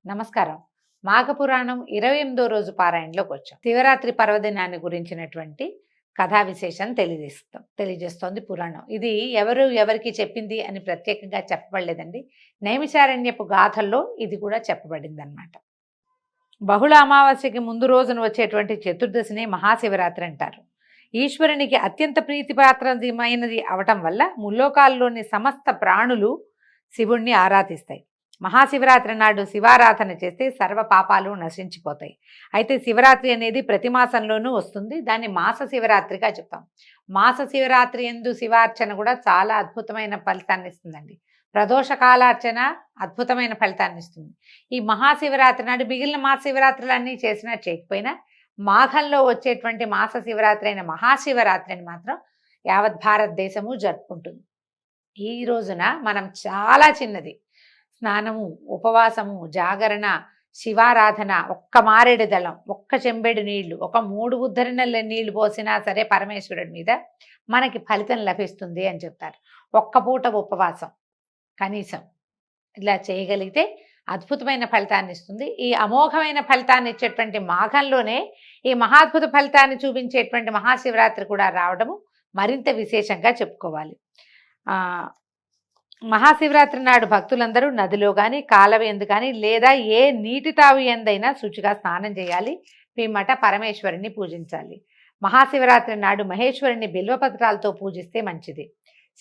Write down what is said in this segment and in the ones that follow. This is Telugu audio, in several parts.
నమస్కారం. మాఘపురాణం 28వ రోజు పారాయణలోకి వచ్చాం. శివరాత్రి పర్వదినాన్ని గురించినటువంటి కథా విశేషం తెలియజేస్తోంది పురాణం. ఇది ఎవరికి చెప్పింది అని ప్రత్యేకంగా చెప్పబడలేదండి. నైమిషారణ్యపు గాథల్లో ఇది కూడా చెప్పబడింది అనమాట. బహుళ అమావాస్యకి ముందు రోజున వచ్చేటువంటి చతుర్దశిని మహాశివరాత్రి అంటారు. ఈశ్వరునికి అత్యంత ప్రీతిపాత్రమైనది అవటం వల్ల ముల్లోకాల్లోని సమస్త ప్రాణులు శివుణ్ణి ఆరాధిస్తాయి. మహాశివరాత్రి నాడు శివారాధన చేస్తే సర్వ పాపాలు నశించిపోతాయి. అయితే శివరాత్రి అనేది ప్రతి మాసంలోనూ వస్తుంది. దాన్ని మాస శివరాత్రిగా చెప్తాం. మాస శివరాత్రి యందు శివార్చన కూడా చాలా అద్భుతమైన ఫలితాన్ని ఇస్తుందండి. ప్రదోష కాలార్చన అద్భుతమైన ఫలితాన్ని ఇస్తుంది. ఈ మహాశివరాత్రి నాడు మిగిలిన మాస శివరాత్రులన్నీ చేసినా చేయకపోయినా మాఘంలో వచ్చేటువంటి మాస శివరాత్రి అయిన మహాశివరాత్రిని మాత్రం యావత్ భారతదేశము జరుపుకుంటుంది. ఈ రోజున మనం చాలా చిన్నది స్నానము, ఉపవాసము, జాగరణ, శివారాధన, ఒక్క మారేడు దళం, ఒక్క చెంబెడు నీళ్లు, ఒక 3 ఉద్ధరణల నీళ్లు పోసినా సరే పరమేశ్వరుడి మీద మనకి ఫలితం లభిస్తుంది అని చెప్తారు. ఒక్క పూట ఉపవాసం కనీసం ఇలా చేయగలిగితే అద్భుతమైన ఫలితాన్ని ఇస్తుంది. ఈ అమోఘమైన ఫలితాన్ని ఇచ్చేటువంటి మాఘంలోనే ఈ మహాద్భుత ఫలితాన్ని చూపించేటువంటి మహాశివరాత్రి కూడా రావడము మరింత విశేషంగా చెప్పుకోవాలి. మహాశివరాత్రి నాడు భక్తులందరూ నదిలో కానీ కాలవ ఎందు కానీ లేదా ఏ నీటి తావు ఎందైనా శుచిగా స్నానం చేయాలి. పిమ్మట పరమేశ్వరుని పూజించాలి. మహాశివరాత్రి నాడు మహేశ్వరుని బిల్వపత్రాలతో పూజిస్తే మంచిది.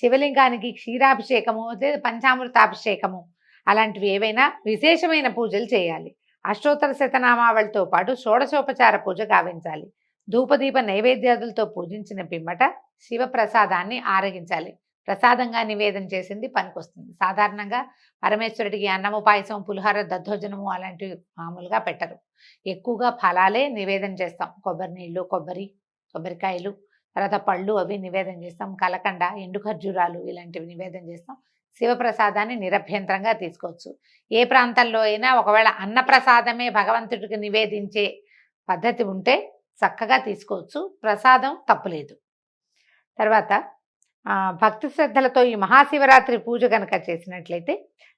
శివలింగానికి క్షీరాభిషేకము, పంచామృతాభిషేకము అలాంటివి ఏవైనా విశేషమైన పూజలు చేయాలి. అష్టోత్తర శతనామావళితో పాటు షోడశోపచార పూజ గావించాలి. ధూపదీప నైవేద్యాదులతో పూజించిన పిమ్మట శివప్రసాదాన్ని ఆరగించాలి. ప్రసాదంగా నివేదన చేసింది పనికొస్తుంది. సాధారణంగా పరమేశ్వరుడికి అన్నము, పాయసం, పులిహోర, దద్దోజనము అలాంటివి మామూలుగా పెట్టరు. ఎక్కువగా ఫలాలే నివేదన చేస్తాం. కొబ్బరి నీళ్ళు, కొబ్బరికాయలు, తర్వాత పళ్ళు అవి నివేదన చేస్తాం. కలకండ, ఎండు ఖర్జూరాలు ఇలాంటివి నివేదన చేస్తాం. శివప్రసాదాన్ని నిరభ్యంతరంగా తీసుకోవచ్చు. ఏ ప్రాంతంలో అయినా ఒకవేళ అన్నప్రసాదమే భగవంతుడికి నివేదించే పద్ధతి ఉంటే చక్కగా తీసుకోవచ్చు. ప్రసాదం తప్పులేదు. తర్వాత భక్తి శ్రద్ధలతో ఈ మహాశివరాత్రి పూజ కనుక చేసినట్లయితే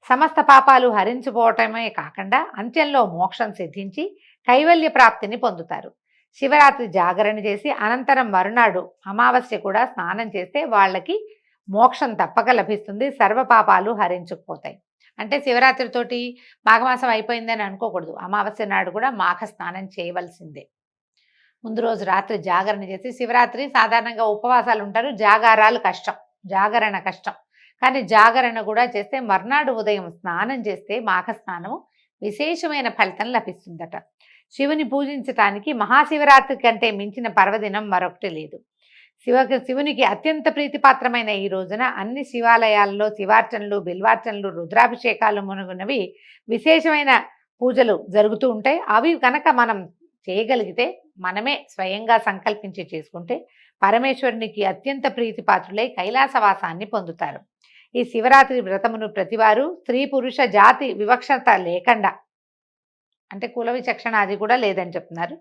సమస్త పాపాలు హరించిపోవటమే కాకుండా అంత్యంలో మోక్షం సిద్ధించి కైవల్య ప్రాప్తిని పొందుతారు. శివరాత్రి జాగరణ చేసి అనంతరం మరునాడు అమావాస్య కూడా స్నానం చేస్తే వాళ్ళకి మోక్షం తప్పక లభిస్తుంది. సర్వ పాపాలు హరించుకుపోతాయి. అంటే శివరాత్రితోటి మాఘమాసం అయిపోయిందని అనుకోకూడదు. అమావాస్య నాడు కూడా మాఘ స్నానం చేయవలసిందే. ముందు రోజు రాత్రి జాగరణ చేసి, శివరాత్రి సాధారణంగా ఉపవాసాలు ఉంటారు, జాగారాలు కష్టం, జాగరణ కష్టం. కానీ జాగరణ కూడా చేస్తే మర్నాడు ఉదయం స్నానం చేస్తే మాఘ స్నానము విశేషమైన ఫలితం లభిస్తుందట. శివుని పూజించటానికి మహాశివరాత్రి కంటే మించిన పర్వదినం మరొకటి లేదు. శివునికి అత్యంత ప్రీతిపాత్రమైన ఈ రోజున అన్ని శివాలయాల్లో శివార్చనలు, బిల్వార్చనలు, రుద్రాభిషేకాలు మునుగునవి విశేషమైన పూజలు జరుగుతూ ఉంటాయి. అవి కనుక మనం చేయగలిగితే, మనమే స్వయంగా సంకల్పించి చేసుకుంటే పరమేశ్వరునికి అత్యంత ప్రీతిపాత్రులై కైలాసవాసాన్ని పొందుతారు. ఈ శివరాత్రి వ్రతమును ప్రతివారు స్త్రీ పురుష జాతి వివక్షత లేకుండా, అంటే కుల విచక్షణ అది కూడా లేదని చెప్తున్నారు,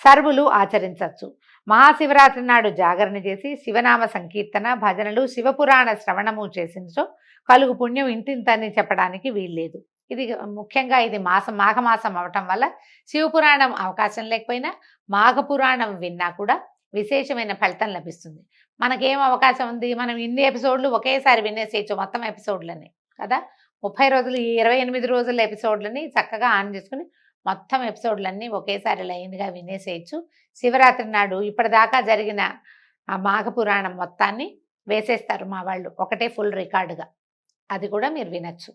సర్వులు ఆచరించవచ్చు. మహాశివరాత్రి నాడు జాగరణ చేసి శివనామ సంకీర్తన, భజనలు, శివపురాణ శ్రవణము చేసినచో కలుగు పుణ్యం ఇంతింతని చెప్పడానికి వీల్లేదు. ఇది ముఖ్యంగా ఇది మాఘమాసం అవటం వల్ల శివపురాణం అవకాశం లేకపోయినా మాఘపురాణం విన్నా కూడా విశేషమైన ఫలితం లభిస్తుంది. మనకేం అవకాశం ఉంది? మనం ఇన్ని ఎపిసోడ్లు ఒకేసారి వినేసేయచ్చు, మొత్తం ఎపిసోడ్లని కదా. 30 రోజులు, 28 రోజుల ఎపిసోడ్లని చక్కగా ఆన్ చేసుకుని మొత్తం ఎపిసోడ్లన్నీ ఒకేసారి లైన్గా వినేసేయచ్చు. శివరాత్రి నాడు ఇప్పటిదాకా జరిగిన ఆ మాఘపురాణం మొత్తాన్ని వేసేస్తారు మా వాళ్ళు, ఒకటే ఫుల్ రికార్డుగా. అది కూడా మీరు వినొచ్చు.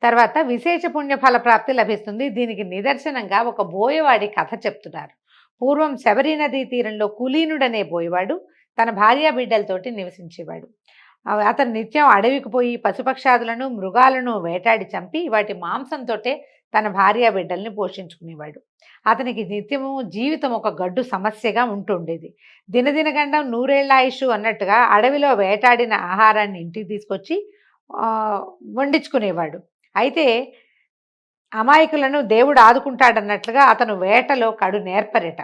తర్వాత విశేష పుణ్య ఫలప్రాప్తి లభిస్తుంది. దీనికి నిదర్శనంగా ఒక బోయవాడి కథ చెప్తున్నారు. పూర్వం శబరి నదీ తీరంలో కులీనుడనే బోయవాడు తన భార్యా బిడ్డలతోటి నివసించేవాడు. అతను నిత్యం అడవికి పోయి పశుపక్షాదులను, మృగాలను వేటాడి చంపి వాటి మాంసంతో తన భార్యా బిడ్డల్ని పోషించుకునేవాడు. అతనికి నిత్యము జీవితం ఒక గడ్డు సమస్యగా ఉంటుండేది. దినదినగండం 100 ఏళ్ల ఆయుష్ అన్నట్టుగా అడవిలో వేటాడిన ఆహారాన్ని ఇంటికి తీసుకొచ్చి వండించుకునేవాడు. అయితే అమాయకులను దేవుడు ఆదుకుంటాడన్నట్లుగా అతను వేటలో కడు నేర్పరేట.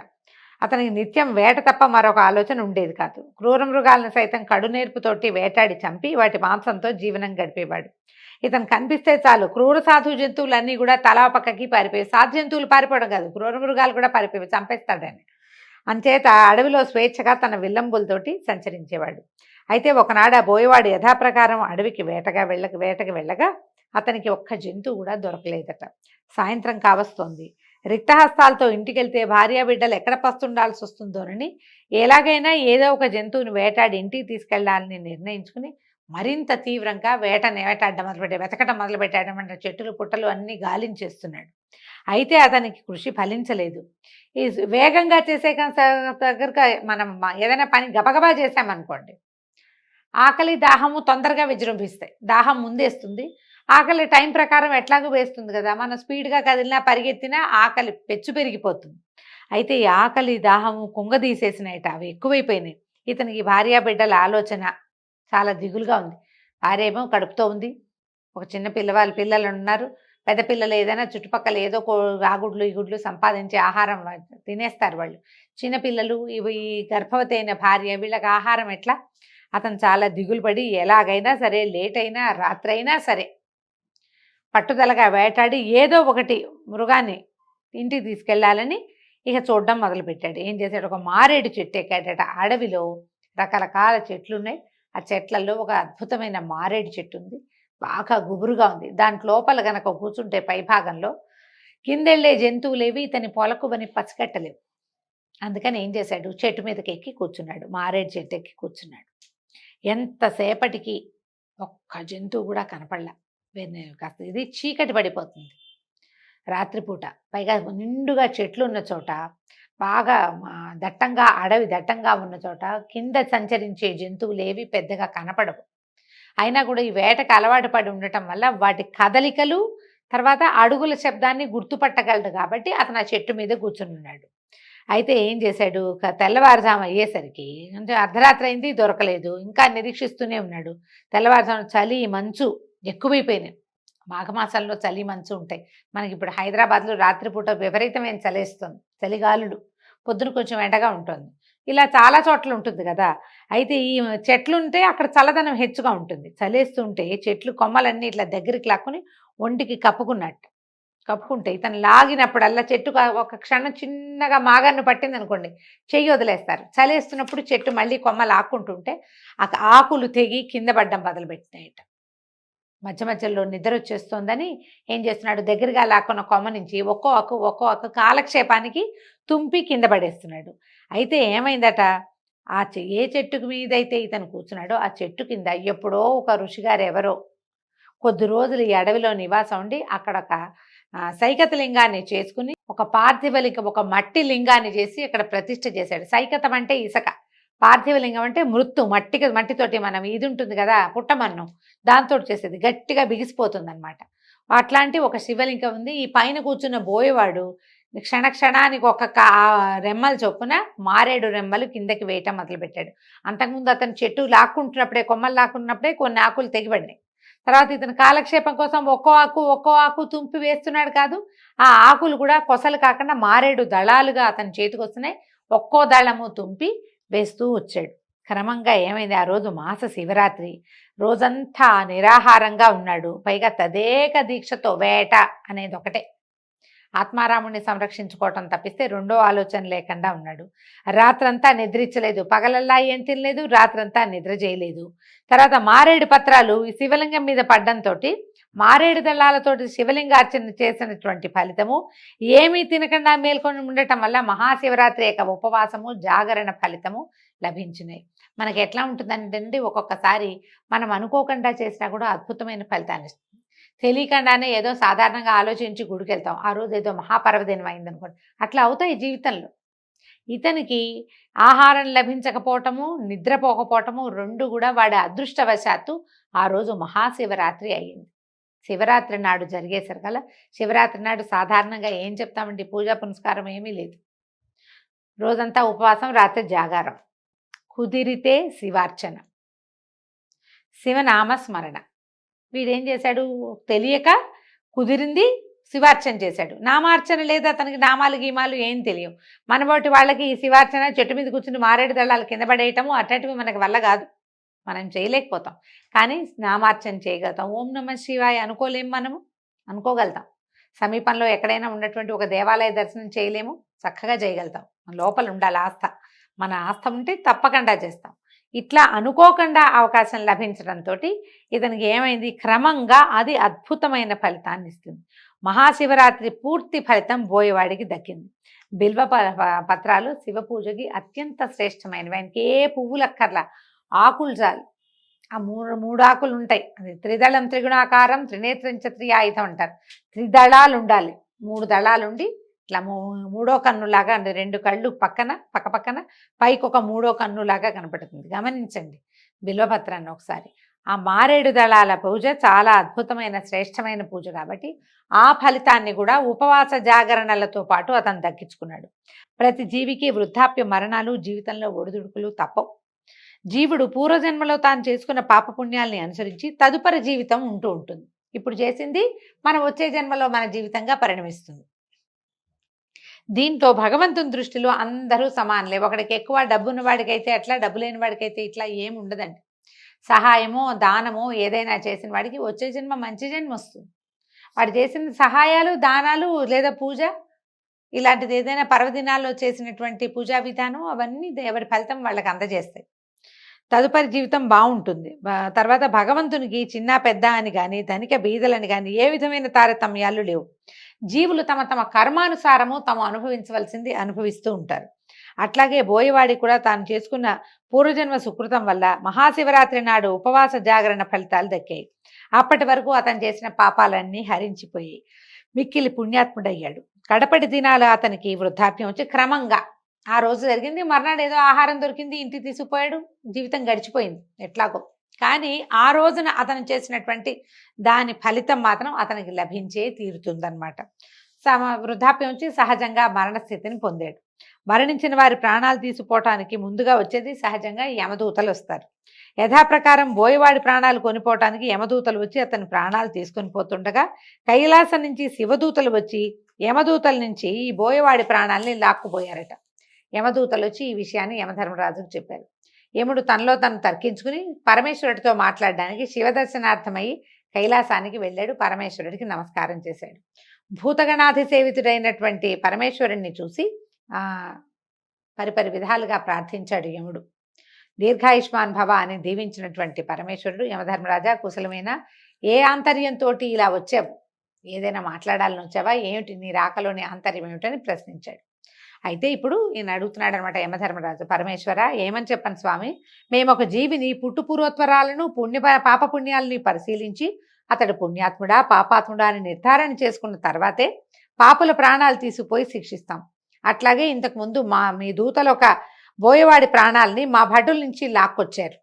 అతనికి నిత్యం వేట తప్ప మరొక ఆలోచన ఉండేది కాదు. క్రూర మృగాలను సైతం కడు నేర్పుతోటి వేటాడి చంపి వాటి మాంసంతో జీవనం గడిపేవాడు. ఇతను కనిపిస్తే చాలు క్రూర సాధు జంతువులన్నీ కూడా తలా పక్కకి పారిపోయి, సాధు జంతువులు పారిపోవడం కాదు, క్రూర మృగాలు కూడా పారిపోయి చంపేస్తాడని. అంచేత అడవిలో స్వేచ్ఛగా తన విల్లంబులతోటి సంచరించేవాడు. అయితే ఒకనాడు ఆ బోయవాడు యథాప్రకారం అడవికి వేటకి వెళ్ళగా అతనికి ఒక్క జంతువు కూడా దొరకలేదట. సాయంత్రం కావస్తోంది. రిక్తహస్తాలతో ఇంటికెళ్తే భార్యా బిడ్డలు ఎక్కడ పస్తుండాల్సి వస్తుందోనని ఎలాగైనా ఏదో ఒక జంతువుని వేటాడి ఇంటికి తీసుకెళ్లాలని నిర్ణయించుకుని మరింత తీవ్రంగా వేటాడడం వెతకటం మొదలుపెట్టాడమంటే చెట్టులు పుట్టలు అన్నీ గాలించేస్తున్నాడు. అయితే అతనికి కృషి ఫలించలేదు. ఈ వేగంగా చేసే దగ్గరగా మనం ఏదైనా పని గబగబా చేసామనుకోండి, ఆకలి దాహము తొందరగా విజృంభిస్తాయి. దాహం ముందేస్తుంది, ఆకలి టైం ప్రకారం ఎట్లాగూ వేస్తుంది కదా. మనం స్పీడ్గా కదిలినా పరిగెత్తినా ఆకలి పెచ్చు పెరిగిపోతుంది. అయితే ఈ ఆకలి దాహము కుంగదీసేసినాయట, అవి ఎక్కువైపోయినాయి. ఇతనికి భార్యా బిడ్డల ఆలోచన చాలా దిగులుగా ఉంది. భార్య ఏమో కడుపుతో ఉంది, ఒక చిన్న పిల్లలు ఉన్నారు. పెద్ద పిల్లలు ఏదైనా చుట్టుపక్కల ఏదో ఆ గుడ్లు ఈ గుడ్లు సంపాదించి ఆహారం తినేస్తారు వాళ్ళు. చిన్నపిల్లలు ఇవి గర్భవతి అయిన భార్య, వీళ్ళకి ఆహారం ఎట్లా? అతను చాలా దిగులు పడి ఎలాగైనా సరే లేట్ అయినా రాత్రైనా సరే పట్టుదలగా వేటాడి ఏదో ఒకటి మృగాన్ని ఇంటికి తీసుకెళ్లాలని ఇక చూడడం మొదలుపెట్టాడు. ఏం చేశాడు? ఒక మారేడు చెట్టు ఎక్కాడట. అడవిలో రకరకాల చెట్లు ఉన్నాయి. ఆ చెట్లలో ఒక అద్భుతమైన మారేడు చెట్టు ఉంది, బాగా గుబురుగా ఉంది. దాంట్ లోపల గనక కూర్చుంటే పైభాగంలో కిందెళ్ళే జంతువులేవి ఇతని పొలకుబని పసిగట్టలేవు. అందుకని ఏం చేశాడు? చెట్టు మీదకి ఎక్కి కూర్చున్నాడు, మారేడు చెట్టు ఎక్కి కూర్చున్నాడు. ఎంతసేపటికి ఒక్క జంతువు కూడా కనపడలా. కాస్త ఇది చీకటి పడిపోతుంది రాత్రిపూట, పైగా నిండుగా చెట్లు ఉన్న చోట, బాగా దట్టంగా అడవి దట్టంగా ఉన్న చోట కింద సంచరించే జంతువులు ఏవి పెద్దగా కనపడవు. అయినా కూడా ఈ వేటకు అలవాటు పడి ఉండటం వల్ల వాటి కదలికలు తర్వాత అడుగుల శబ్దాన్ని గుర్తుపట్టగలడు. కాబట్టి అతను ఆ చెట్టు మీద కూర్చుని ఉన్నాడు. అయితే ఏం చేశాడు? తెల్లవారుజాము అయ్యేసరికి, అంటే అర్ధరాత్రి అయింది, దొరకలేదు. ఇంకా నిరీక్షిస్తూనే ఉన్నాడు. తెల్లవారుజాము చలి మంచు ఎక్కువైపోయినాయి. మాఘమాసంలో చలి మంచు ఉంటాయి. మనకి ఇప్పుడు హైదరాబాద్లో రాత్రిపూట విపరీతమైన చలేస్తుంది, చలిగాలులు. పొద్దున కొంచెం ఎండగా ఉంటుంది. ఇలా చాలా చోట్ల ఉంటుంది కదా. అయితే ఈ చెట్లు ఉంటే అక్కడ చల్లదనం హెచ్చుగా ఉంటుంది. చలేస్తుంటే చెట్లు కొమ్మలన్నీ ఇట్లా దగ్గరికి లాక్కుని ఒంటికి కప్పుకుంటే ఇతను లాగినప్పుడల్లా చెట్టు ఒక క్షణం చిన్నగా మాగన్ను పట్టింది అనుకోండి, చెయ్యి వదిలేస్తారు. చలేస్తున్నప్పుడు చెట్టు మళ్ళీ కొమ్మ లాక్కుంటుంటే ఆ ఆకులు తెగి కింద పడ్డం మొదలుపెట్టినాయట. మధ్య మధ్యలో నిద్ర వచ్చేస్తోందని ఏం చేస్తున్నాడు? దగ్గరగా లాక్కున్న కొమ్మ నుంచి ఒక్కో ఆకు కాలక్షేపానికి తుంపి కింద పడేస్తున్నాడు. అయితే ఏమైందట? ఏ చెట్టుకు మీదైతే ఇతను కూర్చున్నాడో ఆ చెట్టు కింద ఎప్పుడో ఒక ఋషిగారు ఎవరో కొద్ది రోజులు ఈ అడవిలో నివాసం ఉండి అక్కడ ఒక సైకత లింగాన్ని చేసుకుని ఒక పార్థివలింగం, ఒక మట్టి లింగాన్ని చేసి అక్కడ ప్రతిష్ఠ చేశాడు. సైకతం అంటే ఇసుక, పార్థివలింగం అంటే మట్టితోటి మనం ఇది ఉంటుంది కదా, పుట్టమన్నం, దాంతో చేసేది, గట్టిగా బిగిసిపోతుంది అనమాట. అట్లాంటి ఒక శివలింగం ఉంది. ఈ పైన కూర్చున్న బోయేవాడు క్షణానికి ఒక్కొక్క రెమ్మలు చొప్పున మారేడు రెమ్మలు కిందకి వేయటం మొదలుపెట్టాడు. అంతకుముందు అతను చెట్టు లాక్కుంటున్నప్పుడే, కొమ్మలు లాక్కుంటున్నప్పుడే కొన్ని ఆకులు తెగిపడినాయి. తర్వాత ఇతను కాలక్షేపం కోసం ఒక్కో ఆకు తుంపి వేస్తున్నాడు కాదు, ఆ ఆకులు కూడా కొసలు కాకుండా మారేడు దళాలుగా అతని చేతికి వస్తున్నాయి. ఒక్కో దళము తుంపి వేస్తూ వచ్చాడు. క్రమంగా ఏమైంది? ఆ రోజు మాస శివరాత్రి, రోజంతా నిరాహారంగా ఉన్నాడు. పైగా తదేక దీక్షతో వేట అనేది ఒకటే, ఆత్మారాముడిని సంరక్షించుకోవటం తప్పిస్తే రెండో ఆలోచన లేకుండా ఉన్నాడు. రాత్రంతా నిద్రించలేదు, పగలల్లా ఏం తినలేదు, రాత్రంతా నిద్ర చేయలేదు. తర్వాత మారేడు పత్రాలు ఈ శివలింగం మీద పడ్డంతో మారేడు దళాలతోటి శివలింగార్చన చేసినటువంటి ఫలితము, ఏమీ తినకుండా మేల్కొని ఉండటం వల్ల మహాశివరాత్రి యొక్క ఉపవాసము జాగరణ ఫలితము లభించినాయి. మనకి ఎట్లా ఉంటుందంటే ఒక్కొక్కసారి మనం అనుకోకుండా చేసినా కూడా అద్భుతమైన ఫలితాన్ని ఇస్తుంది. తెలియకుండానే ఏదో సాధారణంగా ఆలోచించి గుడికి వెళ్తాం, ఆ రోజు ఏదో మహాపర్వదినం అయిందనుకోండి, అట్లా అవుతాయి జీవితంలో. ఇతనికి ఆహారం లభించకపోవటము, నిద్రపోకపోవటము రెండు కూడా వాడి అదృష్టవశాత్తు ఆ రోజు మహాశివరాత్రి అయ్యింది. శివరాత్రి నాడు జరిగేసరికల, శివరాత్రి నాడు సాధారణంగా ఏం చెప్తామండి, పూజా పునస్కారం ఏమీ లేదు, రోజంతా ఉపవాసం, రాత్రి జాగారం, కుదిరితే శివార్చన, శివనామస్మరణ. వీడేం చేశాడు? తెలియక కుదిరింది శివార్చన చేశాడు. నామార్చన లేదు అతనికి, నామాలు గీమాలు ఏం తెలియవు. మనబోటి వాళ్ళకి ఈ శివార్చన, చెట్టు మీద కూర్చుని మారేడు దళాలు కింద పడేయటము అట్లాంటివి మనకి వల్ల కాదు. మనం చేయలేకపోతాం. కానీ నామార్చన చేయగలుగుతాం. ఓం నమః శివాయ అనుకోలేం మనము? అనుకోగలుగుతాం. సమీపంలో ఎక్కడైనా ఉన్నటువంటి ఒక దేవాలయ దర్శనం చేయలేము? చక్కగా చేయగలుగుతాం. మన లోపల ఉండాలి ఆస్థ. మన ఆస్థ ఉంటే తప్పకుండా చేస్తాం. ఇట్లా అనుకోకుండా అవకాశం లభించడంతోటి ఇతనికి ఏమైంది? క్రమంగా అది అద్భుతమైన ఫలితాన్ని ఇస్తుంది. మహాశివరాత్రి పూర్తి ఫలితం బోయవాడికి దక్కింది. బిల్వ పత్రాలు శివ పూజకి అత్యంత శ్రేష్టమైనవి. ఆయనకి ఏ పువ్వులు అక్కర్లా, ఆకులు చాలు. ఆ మూడు ఆకులు ఉంటాయి. అది త్రిదళం త్రిగుణాకారం త్రినేత్రం త్రియాయుధం అంటారు. త్రిదళాలు ఉండాలి. 3 దళాలుండి ఇట్లా మూడో కన్నులాగా అంటే 2 కళ్ళు పక్క పక్కన పైకి ఒక మూడో కన్నులాగా కనపడుతుంది. గమనించండి బిల్వపత్రాన్ని ఒకసారి. ఆ మారేడు దళాల పూజ చాలా అద్భుతమైన శ్రేష్టమైన పూజ కాబట్టి ఆ ఫలితాన్ని కూడా ఉపవాస జాగరణలతో పాటు అతను దక్కించుకున్నాడు. ప్రతి జీవికి వృద్ధాప్య మరణాలు, జీవితంలో ఒడిదుడుకులు తప్పవు. జీవుడు పూర్వజన్మలో తాను చేసుకున్న పాపపుణ్యాల్ని అనుసరించి తదుపరి జీవితం ఉంటూ ఉంటుంది. ఇప్పుడు చేసింది మనం వచ్చే జన్మలో మన జీవితంగా పరిణమిస్తుంది. దీంతో భగవంతుని దృష్టిలో అందరూ సమానులే. ఒకడికి ఎక్కువ డబ్బున్న వాడికైతే అట్లా, డబ్బు లేని వాడికైతే ఇట్లా ఏమి ఉండదండి. సహాయమో దానమో ఏదైనా చేసిన వాడికి వచ్చే జన్మ మంచి జన్మ వస్తుంది. వాడు చేసిన సహాయాలు, దానాలు లేదా పూజ ఇలాంటిది ఏదైనా పర్వదినాల్లో చేసినటువంటి పూజా విధానం అవన్నీ ఎవరి ఫలితం వాళ్ళకి అందజేస్తాయి. తదుపరి జీవితం బాగుంటుంది. తర్వాత భగవంతునికి చిన్న పెద్ద అని కానీ, ధనిక బీదలని కానీ ఏ విధమైన తారతమ్యాలు లేవు. జీవులు తమ తమ కర్మానుసారము తాము అనుభవించవలసింది అనుభవిస్తూ ఉంటారు. అట్లాగే బోయవాడి కూడా తాను చేసుకున్న పూర్వజన్మ సుకృతం వల్ల మహాశివరాత్రి నాడు ఉపవాస జాగరణ ఫలితాలు దక్కాయి. అప్పటి వరకు అతను చేసిన పాపాలన్నీ హరించిపోయి మిక్కిలి పుణ్యాత్ముడయ్యాడు. కడపటి దినాలు అతనికి వృద్ధాప్యం వచ్చి క్రమంగా ఆ రోజు జరిగింది, మర్నాడు ఏదో ఆహారం దొరికింది, ఇంటికి తీసుకుపోయాడు, జీవితం గడిచిపోయింది ఎట్లాగో. కానీ ఆ రోజున అతను చేసినటువంటి దాని ఫలితం మాత్రం అతనికి లభించే తీరుతుందన్నమాట. వృద్ధాప్యం వచ్చి సహజంగా మరణస్థితిని పొందాడు. మరణించిన వారి ప్రాణాలు తీసుకుపోవటానికి ముందుగా వచ్చేది సహజంగా యమదూతలు వస్తారు. యథాప్రకారం బోయవాడి ప్రాణాలు కొనిపోవటానికి యమదూతలు వచ్చి అతని ప్రాణాలు తీసుకొని పోతుండగా కైలాసం నుంచి శివదూతలు వచ్చి యమదూతల నుంచి ఈ బోయవాడి ప్రాణాలని లాక్కుపోయారట. యమదూతలు వచ్చి ఈ విషయాన్ని యమధర్మరాజుకు చెప్పారు. యముడు తనలో తను తర్కించుకుని పరమేశ్వరుడితో మాట్లాడడానికి శివదర్శనార్థమై కైలాసానికి వెళ్ళాడు. పరమేశ్వరుడికి నమస్కారం చేశాడు. భూతగణాధిసేవితుడైనటువంటి పరమేశ్వరుణ్ణి చూసి పరిపరి విధాలుగా ప్రార్థించాడు యముడు. దీర్ఘాయుష్మాన్ భవ అని దీవించినటువంటి పరమేశ్వరుడు, యమధర్మరాజా కుశలమైన ఏ ఆంతర్యంతో ఇలా వచ్చావు? ఏదైనా మాట్లాడాలని వచ్చావా? ఏమిటి నీ రాకలోని ఆంతర్యం ఏమిటని ప్రశ్నించాడు. అయితే ఇప్పుడు ఈయన అడుగుతున్నాడు అనమాట యమధర్మరాజు, పరమేశ్వర ఏమని చెప్పను స్వామి, మేము ఒక జీవిని పుట్టుపూర్వత్వరాలను పాపపుణ్యాలని పరిశీలించి అతడు పుణ్యాత్ముడా పాపాత్ముడా అని నిర్ధారణ చేసుకున్న తర్వాతే పాపుల ప్రాణాలు తీసుకుపోయి శిక్షిస్తాం. అట్లాగే ఇంతకుముందు మీ దూతలు ఒక బోయవాడి ప్రాణాలని మా భటుల నుంచి లాక్కొచ్చారు.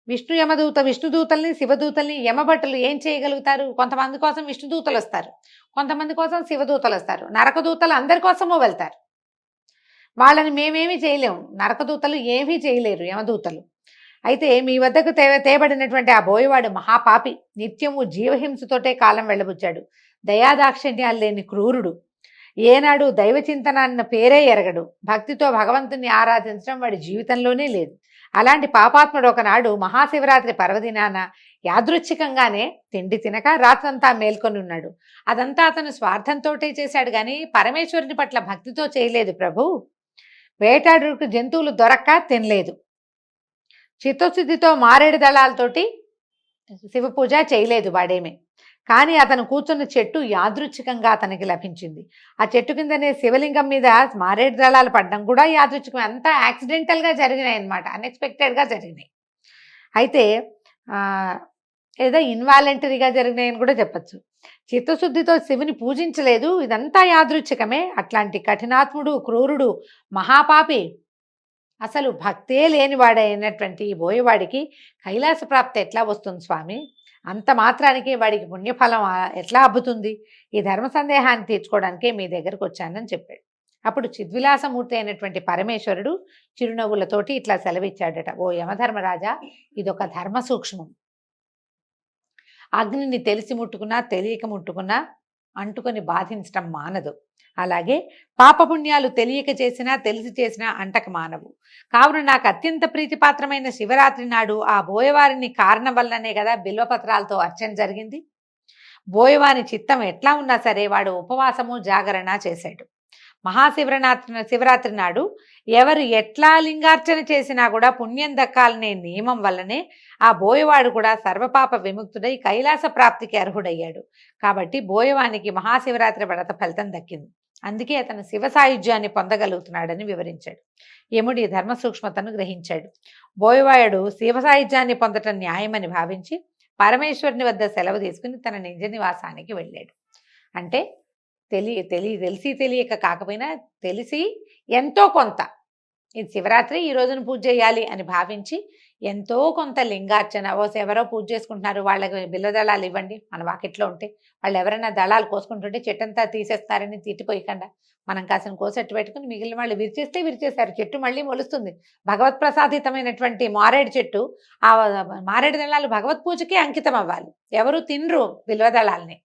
విష్ణుదూతల్ని శివదూతల్ని యమభటులు ఏం చేయగలుగుతారు? కొంతమంది కోసం విష్ణుదూతలు వస్తారు, కొంతమంది కోసం శివదూతలు వస్తారు, నరకదూతలు అందరి కోసమో వెళ్తారు. వాళ్ళని మేమేమీ చేయలేము. నరకదూతలు ఏమీ చేయలేరు యమదూతలు. అయితే మీ వద్దకు తేబడినటువంటి ఆ బోయవాడు మహాపాపి, నిత్యము జీవహింసతోటే కాలం వెళ్ళబుచ్చాడు, దయాదాక్షిణ్యాలు లేని క్రూరుడు, ఏనాడు దైవచింతన అన్న పేరే ఎరగడు, భక్తితో భగవంతుని ఆరాధించడం వాడి జీవితంలోనే లేదు. అలాంటి పాపాత్ముడు ఒకనాడు మహాశివరాత్రి పర్వదినాన యాదృచ్ఛికంగానే తిండి తినక రాత్రంతా మేల్కొని ఉన్నాడు. అదంతా అతను స్వార్థంతోటే చేశాడు కానీ పరమేశ్వరుని పట్ల భక్తితో చేయలేదు ప్రభు. వేటాడుకు జంతువులు దొరక్క తినలేదు. చిత్తశుద్ధితో మారేడు దళాలతోటి శివ పూజ చేయలేదు వాడేమే. కానీ అతను కూర్చున్న చెట్టు యాదృచ్ఛికంగా అతనికి లభించింది. ఆ చెట్టు కిందనే శివలింగం మీద మారేడు దళాలు పడడం కూడా యాదృచ్ఛికం, అంతా యాక్సిడెంటల్గా జరిగినాయి అనమాట, అన్ఎక్స్పెక్టెడ్గా జరిగినాయి. అయితే ఏదో ఇన్వాలంటరీగా జరిగినాయని కూడా చెప్పచ్చు. చిత్తశుద్ధితో శివుని పూజించలేదు, ఇదంతా యాదృచ్ఛికమే. అట్లాంటి కఠినాత్ముడు, క్రూరుడు, మహాపాపి, అసలు భక్తే లేనివాడైనటువంటి బోయవాడికి కైలాస ప్రాప్తి ఎట్లా వస్తుంది స్వామి? అంత మాత్రానికి వాడికి పుణ్యఫలం ఎట్లా అబ్బుతుంది? ఈ ధర్మ సందేహాన్ని తీర్చుకోవడానికే మీ దగ్గరకు వచ్చానని చెప్పాడు. అప్పుడు చిద్విలాసమూర్తి అయినటువంటి పరమేశ్వరుడు చిరునవ్వులతోటి ఇట్లా సెలవిచ్చాడట, ఓ యమధర్మరాజా, ఇదొక ధర్మ సూక్ష్మం. అగ్నిని తెలిసి ముట్టుకున్నా తెలియక ముట్టుకున్నా అంటుకొని బాధించటం మానదు. అలాగే పాపపుణ్యాలు తెలియక చేసినా తెలిసి చేసినా అంటక మానవు. కావున నాకు అత్యంత ప్రీతిపాత్రమైన శివరాత్రి నాడు ఆ బోయవారిని కారణం వల్లనే కదా బిల్వపత్రాలతో అర్చన జరిగింది. బోయవాని చిత్తం ఎట్లా ఉన్నా సరే వాడు ఉపవాసము జాగరణ చేశాడు. శివరాత్రి నాడు ఎవరు ఎట్లా లింగార్చన చేసినా కూడా పుణ్యం దక్కాలనే నియమం వల్లనే ఆ బోయవాడు కూడా సర్వపాప విముక్తుడై కైలాస ప్రాప్తికి అర్హుడయ్యాడు. కాబట్టి బోయవానికి మహాశివరాత్రి వ్రత ఫలితం దక్కింది. అందుకే అతను శివ సాయుధ్యాన్ని పొందగలుగుతున్నాడని వివరించాడు. యముడి ధర్మ సూక్ష్మతను గ్రహించాడు. బోయవాయుడు శివ సాయుధ్యాన్ని పొందటం న్యాయమని భావించి పరమేశ్వరుని వద్ద సెలవు తీసుకుని తన నిజ నివాసానికి వెళ్ళాడు. అంటే తెలిసి తెలియక కాకపోయినా తెలిసి ఎంతో కొంత ఇది శివరాత్రి ఈ రోజున పూజ చేయాలి అని భావించి ఎంతో కొంత లింగార్చన ఎవరో పూజ చేసుకుంటున్నారు, వాళ్ళకి బిల్వ దళాలు ఇవ్వండి. మన వాకిట్లో ఉంటే వాళ్ళు ఎవరైనా దళాలు కోసుకుంటుంటే చెట్టంతా తీసేస్తారని తిట్టిపోయకుండా మనం కాసిన కోసెట్టు పెట్టుకుని మిగిలిన వాళ్ళు విరిచేశారు. చెట్టు మళ్ళీ మొలుస్తుంది. భగవత్ ప్రసాదితమైనటువంటి మారేడు చెట్టు, ఆ మారేడు దళాలు భగవత్ పూజకే అంకితం అవ్వాలి. ఎవరు తినరు బిల్వ దళాలని,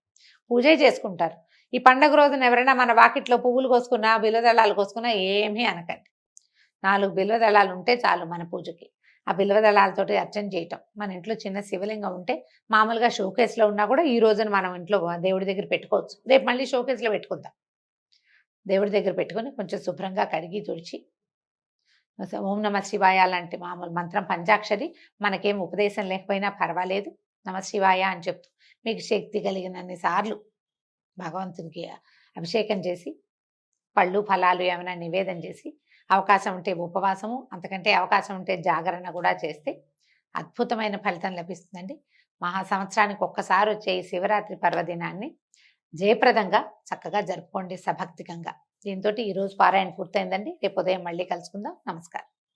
పూజే చేసుకుంటారు. ఈ పండగ రోజున ఎవరైనా మన వాకిట్లో పువ్వులు కోసుకున్నా బిల్వ దళాలు కోసుకున్నా ఏమీ అనకండి. 4 బిల్వ దళాలు ఉంటే చాలు మన పూజకి. ఆ బిల్వ దళాలతోటి అర్చన చేయటం. మన ఇంట్లో చిన్న శివలింగం ఉంటే మామూలుగా షోకేస్లో ఉన్నా కూడా ఈ రోజున మనం ఇంట్లో దేవుడి దగ్గర పెట్టుకోవచ్చు. రేపు మళ్ళీ షోకేస్లో పెట్టుకుందాం. దేవుడి దగ్గర పెట్టుకొని కొంచెం శుభ్రంగా కడిగి తుడిచి ఓం నమ శివాయ లాంటి మామూలు మంత్రం పంచాక్షరి మనకేం ఉపదేశం లేకపోయినా పర్వాలేదు, నమ శివాయ అని చెప్తూ మీకు శక్తి కలిగినన్ని సార్లు భగవంతునికి అభిషేకం చేసి పళ్ళు ఫలాలు ఏమైనా నివేదన చేసి అవకాశం ఉంటే ఉపవాసము, అంతకంటే అవకాశం ఉంటే జాగరణ కూడా చేస్తే అద్భుతమైన ఫలితం లభిస్తుందండి. సంవత్సరానికి ఒక్కసారి వచ్చే ఈ శివరాత్రి పర్వదినాన్ని జయప్రదంగా చక్కగా జరుపుకోండి సభక్తికంగా. దీంతో ఈరోజు పారాయణ పూర్తయిందండి. రేపు ఉదయం మళ్ళీ కలుసుకుందాం. నమస్కారం.